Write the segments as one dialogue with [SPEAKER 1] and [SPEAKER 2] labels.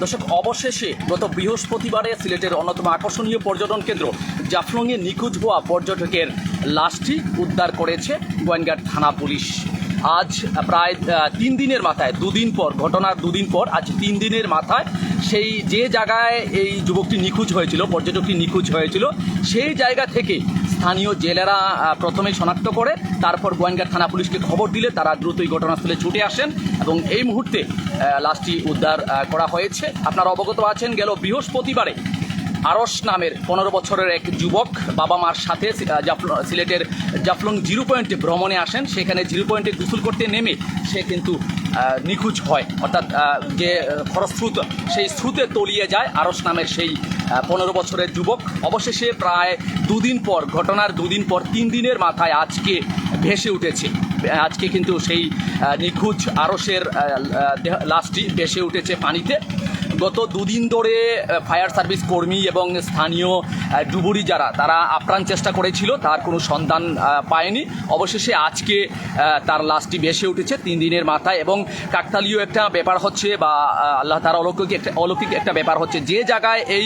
[SPEAKER 1] দর্শক, অবশেষে গত বৃহস্পতিবারে সিলেটের অন্যতম আকর্ষণীয় পর্যটন কেন্দ্র জাফলংয়ে নিখোঁজ হওয়া পর্যটকের লাশটি উদ্ধার করেছে গোয়েন্দাঘাট থানা পুলিশ। আজ প্রায় 3 দিনের মাথায়, ঘটনার দুদিন পর আজ 3 দিনের মাথায় সেই যে জায়গায় এই যুবকটি নিখোঁজ হয়েছিল, পর্যটকটি নিখোঁজ হয়েছিল, সেই জায়গা থেকে স্থানীয় জেলেরা প্রথমেই শনাক্ত করে তারপর গোয়েন্দাঘাট থানা পুলিশকে খবর দিলে তারা দ্রুতই ঘটনাস্থলে ছুটে আসেন এবং এই মুহূর্তে লাশটি উদ্ধার করা হয়েছে। আপনারা অবগত আছেন, গেল বৃহস্পতিবারে আরস নামের 15 বছরের এক যুবক বাবা মার সাথে সিলেটের জাফলং 0 পয়েন্টে ভ্রমণে আসেন। সেখানে 0 পয়েন্টে গোসল করতে নেমে সে কিন্তু নিখোঁজ হয়, অর্থাৎ যে খরস্রোত সেই স্রোতে তলিয়ে যায় আরস নামের সেই 15 বছরের যুবক। অবশেষে প্রায় ঘটনার দুদিন পর 3 দিনের মাথায় আজকে ভেসে উঠেছে। আজকে কিন্তু সেই নিখোঁজ আরসের লাশটি ভেসে উঠেছে পানিতে। গত 2 দিন ধরে ফায়ার সার্ভিস কর্মী এবং স্থানীয় ডুবুরি তারা আপ্রাণ চেষ্টা করেছিল, তার কোনো সন্ধান পায়নি। অবশেষে আজকে তার লাশটি ভেসে উঠেছে 3 দিনের মাথায়। এবং কাকতালীয় একটা ব্যাপার হচ্ছে, বা আল্লাহ তার অলৌকিক একটা ব্যাপার হচ্ছে, যে জায়গায় এই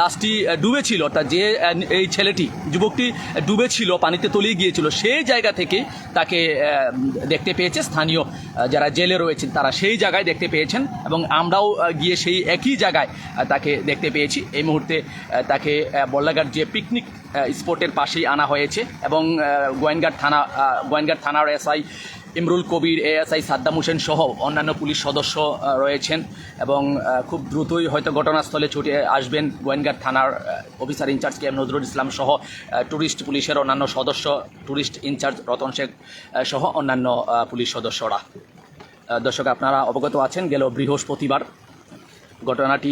[SPEAKER 1] লাশটি ডুবেছিল, অর্থাৎ যে এই যুবকটি ডুবেছিল, পানিতে তলিয়ে গিয়েছিল, সেই জায়গা থেকে তাকে দেখতে পেয়েছে স্থানীয় যারা জেলে রয়েছেন, তারা সেই জায়গায় দেখতে পেয়েছেন এবং আমরাও গিয়ে সেই একই জায়গায় তাকে দেখতে পেয়েছি। এই মুহূর্তে তাকে বল্লাঘাট যে পিকনিক স্পটের পাশেই আনা হয়েছে এবং গোয়েন্দাঘাট থানার এসআই ইমরুল কবির, এএসআই সাদ্দাম হোসেন সহ অন্যান্য পুলিশ সদস্য রয়েছেন এবং খুব দ্রুতই হয়তো ঘটনাস্থলে ছুটে আসবেন গোয়েন্দাঘাট থানার officer in-charge K M Nazrul Islam সহ ট্যুরিস্ট পুলিশের অন্যান্য সদস্য, ট্যুরিস্ট ইনচার্জ রতন শেখ সহ অন্যান্য পুলিশ সদস্যরা। দর্শক, আপনারা অবগত আছেন, গেল বৃহস্পতিবার ঘটনাটি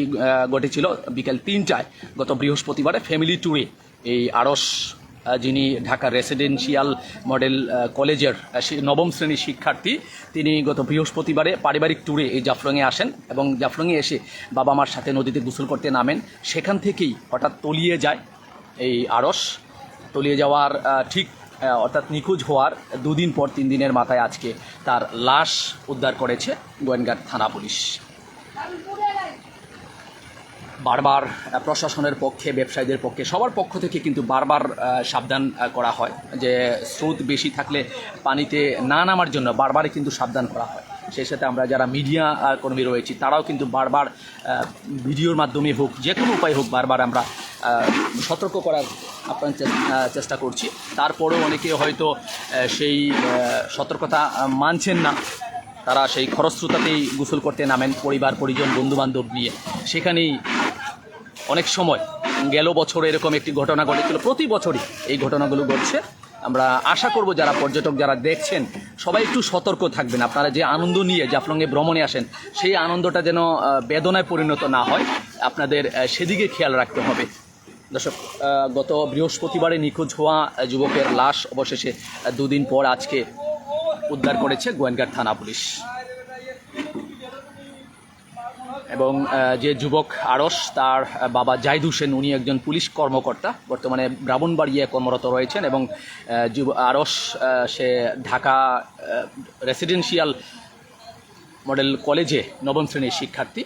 [SPEAKER 1] ঘটেছিল বিকেল 3টায়। গত বৃহস্পতিবারে ফ্যামিলি ট্যুরে এই আরস, যিনি ঢাকা রেসিডেন্সিয়াল মডেল কলেজের 9ম শ্রেণীর শিক্ষার্থী, তিনি গত বৃহস্পতিবারে পারিবারিক ট্যুরে এই জাফলংয়ে আসেন এবং জাফলংয়ে এসে বাবা মার সাথে নদীতে গোসল করতে নামেন। সেখান থেকেই হঠাৎ তলিয়ে যায় এই আরস। তলিয়ে যাওয়ার অর্থাৎ নিখোঁজ হওয়ার 2 দিন পর 3 দিনের মাথায় আজকে তার লাশ উদ্ধার করেছে গোয়েন্দাঘাট থানা পুলিশ। বারবার প্রশাসনের পক্ষে, ব্যবসায়ীদের পক্ষে, সবার পক্ষ থেকে কিন্তু বারবার সাবধান করা হয় যে স্রোত বেশি থাকলে পানিতে না নামার জন্য বারবারই কিন্তু সাবধান করা হয়। সেই সাথে আমরা যারা মিডিয়া কর্মী রয়েছি তারাও কিন্তু বারবার ভিডিওর মাধ্যমে হোক, যে কোনো উপায় হোক, বারবার আমরা সতর্ক করার আপনার চেষ্টা করছি। তারপরেও অনেকে হয়তো সেই সতর্কতা মানছেন না, তারা সেই খরস্রোতাতেই গোসল করতে নামেন পরিবার পরিজন বন্ধুবান্ধব নিয়ে। সেখানেই অনেক সময়, গেল বছর এরকম একটি ঘটনা ঘটেছিল, প্রতি বছরই এই ঘটনাগুলো ঘটছে। আমরা আশা করব যারা পর্যটক যারা দেখছেন সবাই একটু সতর্ক থাকবেন। আপনারা যে আনন্দ নিয়ে জাফলংয়ে ভ্রমণে আসেন, সেই আনন্দটা যেন বেদনায় পরিণত না হয়, আপনাদের সেদিকে খেয়াল রাখতে হবে। দর্শক, গত বৃহস্পতিবারে নিখোঁজ হওয়া যুবকের লাশ অবশেষে 2 দিন পর আজকে উদ্ধার করেছে গোয়েন্দাঘাট থানা পুলিশ। এবং যে যুবক আরস, তার বাবা জাহিদ হোসেন, উনি একজন পুলিশ কর্মকর্তা, বর্তমানে ব্রাহ্মণবাড়িয়ায় কর্মরত রয়েছেন এবং আরস সে ঢাকা রেসিডেন্সিয়াল মডেল কলেজে 9ম শ্রেণীর শিক্ষার্থী।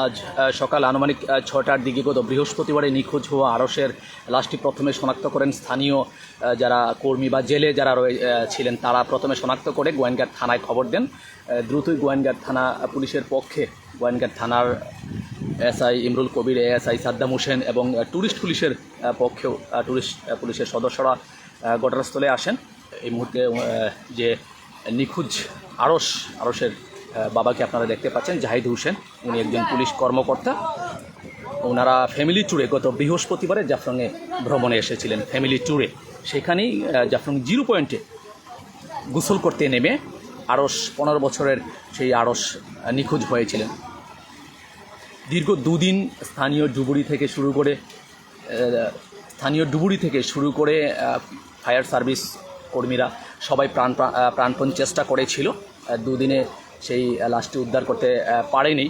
[SPEAKER 1] আজ সকাল আনুমানিক 6টার দিকে গত বৃহস্পতিবারে নিখোঁজ হওয়া আরসের লাশটি প্রথমে শনাক্ত করেন স্থানীয় যারা কর্মী বা জেলে যারা ছিলেন, তারা প্রথমে শনাক্ত করে গোয়েন্দাঘাট থানায় খবর দেন। দ্রুতই গোয়েন্দাঘাট থানা পুলিশের পক্ষে গোয়েন্দাঘাট থানার এসআই ইমরুল কবির, এএসআই সাদ্দাম হোসেন এবং ট্যুরিস্ট পুলিশের পক্ষেও ট্যুরিস্ট পুলিশের সদস্যরা ঘটনাস্থলে আসেন। এই মুহূর্তে যে নিখোঁজ আরশের বাবাকে আপনারা দেখতে পাচ্ছেন, জাহিদ হোসেন, উনি একজন পুলিশ কর্মকর্তা। ওনারা ফ্যামিলি ট্যুরে গত বৃহস্পতিবারে জাফলংয়ে ভ্রমণে এসেছিলেন, ফ্যামিলি ট্যুরে। সেখানেই জাফলং 0 পয়েন্টে গোসল করতে নেমে আরশ 15 বছরের সেই আরশ নিখোঁজ হয়েছিলেন। দীর্ঘ 2 দিন স্থানীয় ডুবুরি থেকে শুরু করে ফায়ার সার্ভিস কর্মীরা সবাই প্রাণপণ চেষ্টা করেছিল। 2 দিনে সেই লাশটি উদ্ধার করতে পারেনি।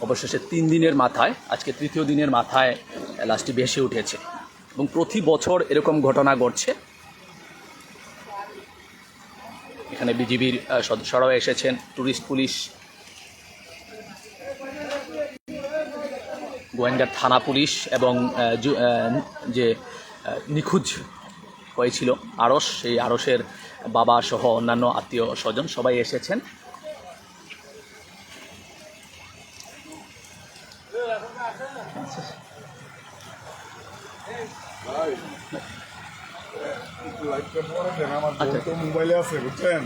[SPEAKER 1] অবশেষে 3 দিনের মাথায়, আজকে 3য় দিনের মাথায় লাশটি ভেসে উঠেছে এবং প্রতি বছর এরকম ঘটনা ঘটছে। এখানে বিজিবির সদস্যরাও এসেছেন, ট্যুরিস্ট পুলিশ, গোয়েন্দা থানা পুলিশ এবং যে নিখোঁজ হয়েছিল আরশ, সেই আরশের বাবা সহ অন্যান্য আত্মীয় স্বজন সবাই এসেছেন।
[SPEAKER 2] মোবাইলে আছে বুঝছেন।